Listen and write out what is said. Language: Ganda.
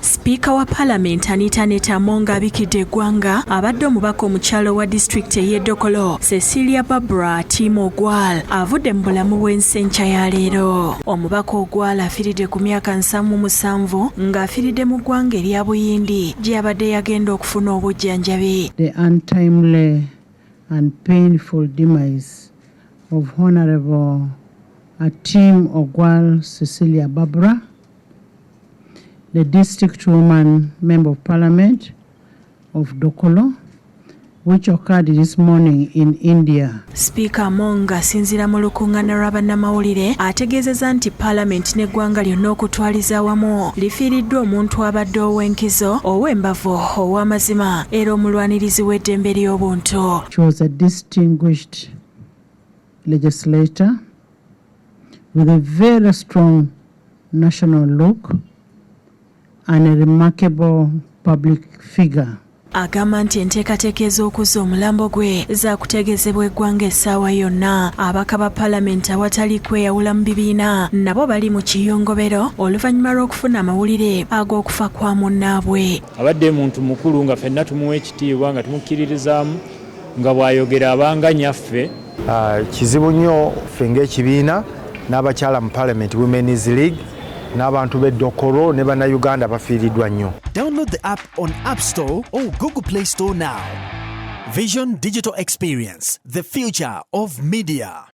Sipiika wa Paalamenti Anita Netammo ng'abikidde eggwanga abadde omubaka omukyalo wa disitulikiti ey'e Dokolo Cecilia Ogwal avudde mu bulamu bw'ensi enkya ya leero. Omubaka Ogwal afiiridde ku myaka 77 ng'afiiridde mu ggwanga erya Buyindi gye yabadde yagenda okufuna obujjanjabi. The untimely and painful demise of Honorable Atim Ogwal Cecilia Barbara, the district woman member of parliament of Dokolo, which occurred this morning in India. Speaker Monga asinziira mu lukuŋŋaana lwa bannamawulire ategeezezza nti paalamenti n'eggwanga lyonna okutwaliza awamu lifiiriddwa omuntu abadde ow'enkizo ow'embavu ow'amazima era omulwanirizi w'eddembe ly'obuntu. She was a distinguished legislator with a very strong national look and a remarkable public figure. Agamba nti enteekateeka ez'okuzza omulambo gwe zaakutegeezebwa eggwanga essaawa yonna. Abaka ba paalamenti awatali kweyawula mu bibiina nabo bali mu kiyongobero oluvannyuma lw'okufuna amawulire ag'okufa kwa munnaabwe. Abadde muntu mukulu nga ffenna tumuwa ekitiibwa nga tumukkiririzaamu nga bw'ayogera abanga nnyaffe. Kizibu nnyo ffe ng'ekibiina n'abakyala mu Parliament Women's League n'abantu b'e Dokolo ne bannayuganda bafiiriddwa nnyo. Download the app on App Store or Google Play Store now. Vision Digital Experience, the future of media.